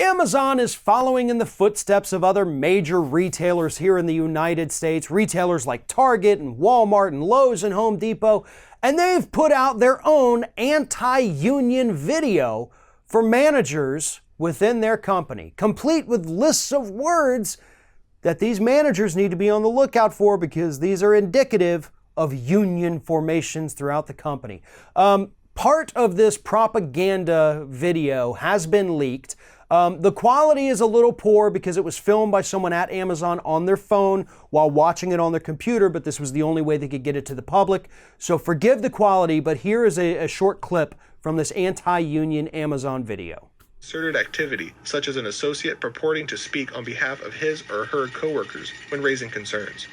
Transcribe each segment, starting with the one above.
Amazon is following in the footsteps of other major retailers here in the United States, retailers like Target and Walmart and Lowe's and Home Depot, and they've put out their own anti-union video for managers within their company, complete with lists of words that these managers need to be on the lookout for because these are indicative of union formations throughout the company. Part of this propaganda video has been leaked. The quality is a little poor because it was filmed by someone at Amazon on their phone while watching it on their computer, but this was the only way they could get it to the public. So forgive the quality, but here is a short clip from this anti-union Amazon video. Asserted activity, such as an associate purporting to speak on behalf of his or her coworkers when raising concerns.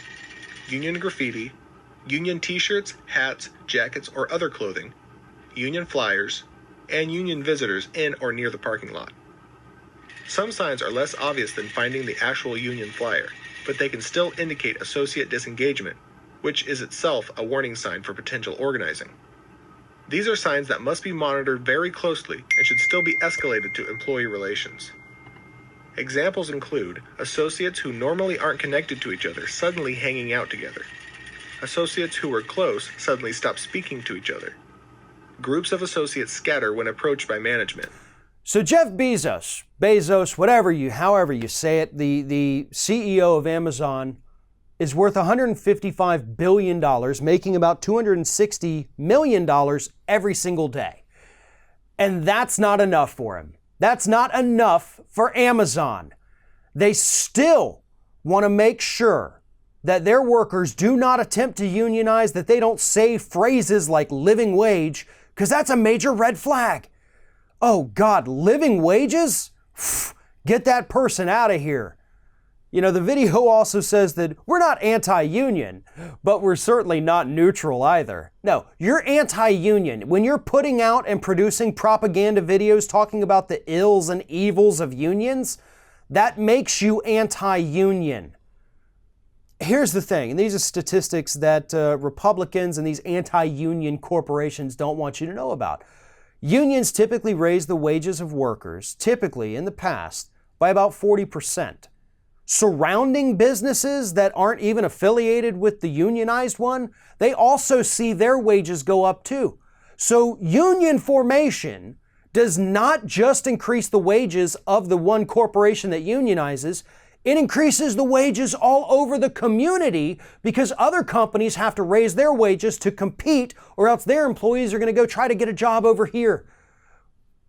Union graffiti, union t-shirts, hats, jackets, or other clothing, union flyers, and union visitors in or near the parking lot. Some signs are less obvious than finding the actual union flyer, but they can still indicate associate disengagement, which is itself a warning sign for potential organizing. These are signs that must be monitored very closely and should still be escalated to employee relations. Examples include associates who normally aren't connected to each other suddenly hanging out together. Associates who were close suddenly stop speaking to each other. Groups of associates scatter when approached by management. So Jeff Bezos, however you say it, the CEO of Amazon is worth $155 billion, making about $260 million every single day. And that's not enough for him. That's not enough for Amazon. They still want to make sure that their workers do not attempt to unionize, that they don't say phrases like living wage, because that's a major red flag. Oh God, living wages? Get that person out of here. You know, the video also says that we're not anti-union, but we're certainly not neutral either. No, you're anti-union. When you're putting out and producing propaganda videos talking about the ills and evils of unions, that makes you anti-union. Here's the thing, and these are statistics that Republicans and these anti-union corporations don't want you to know about. Unions typically raise the wages of workers, typically in the past, by about 40%. Surrounding businesses that aren't even affiliated with the unionized one, they also see their wages go up too. So union formation does not just increase the wages of the one corporation that unionizes, it increases the wages all over the community because other companies have to raise their wages to compete or else their employees are going to go try to get a job over here.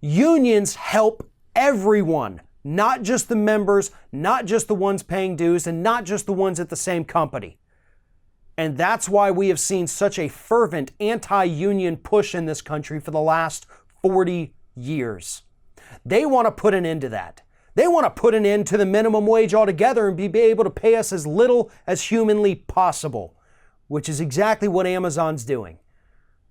Unions help everyone, not just the members, not just the ones paying dues, and not just the ones at the same company. And that's why we have seen such a fervent anti-union push in this country for the last 40 years. They want to put an end to that. They want to put an end to the minimum wage altogether and be able to pay us as little as humanly possible, which is exactly what Amazon's doing.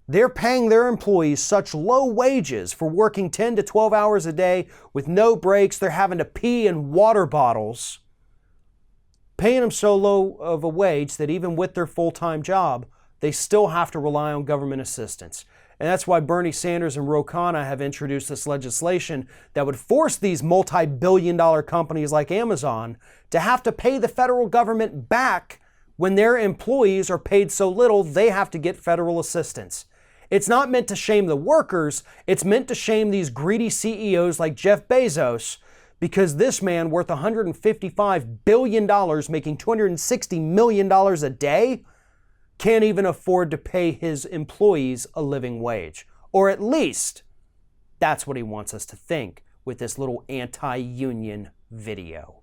They're paying their employees such low wages for working 10 to 12 hours a day with no breaks. They're having to pee in water bottles, paying them so low of a wage that even with their full-time job, they still have to rely on government assistance. And that's why Bernie Sanders and Ro Khanna have introduced this legislation that would force these multi-billion-dollar companies like Amazon to have to pay the federal government back when their employees are paid so little they have to get federal assistance. It's not meant to shame the workers, it's meant to shame these greedy CEOs like Jeff Bezos, because this man worth $155 billion, making $260 million a day, can't even afford to pay his employees a living wage. Or at least, that's what he wants us to think with this little anti-union video.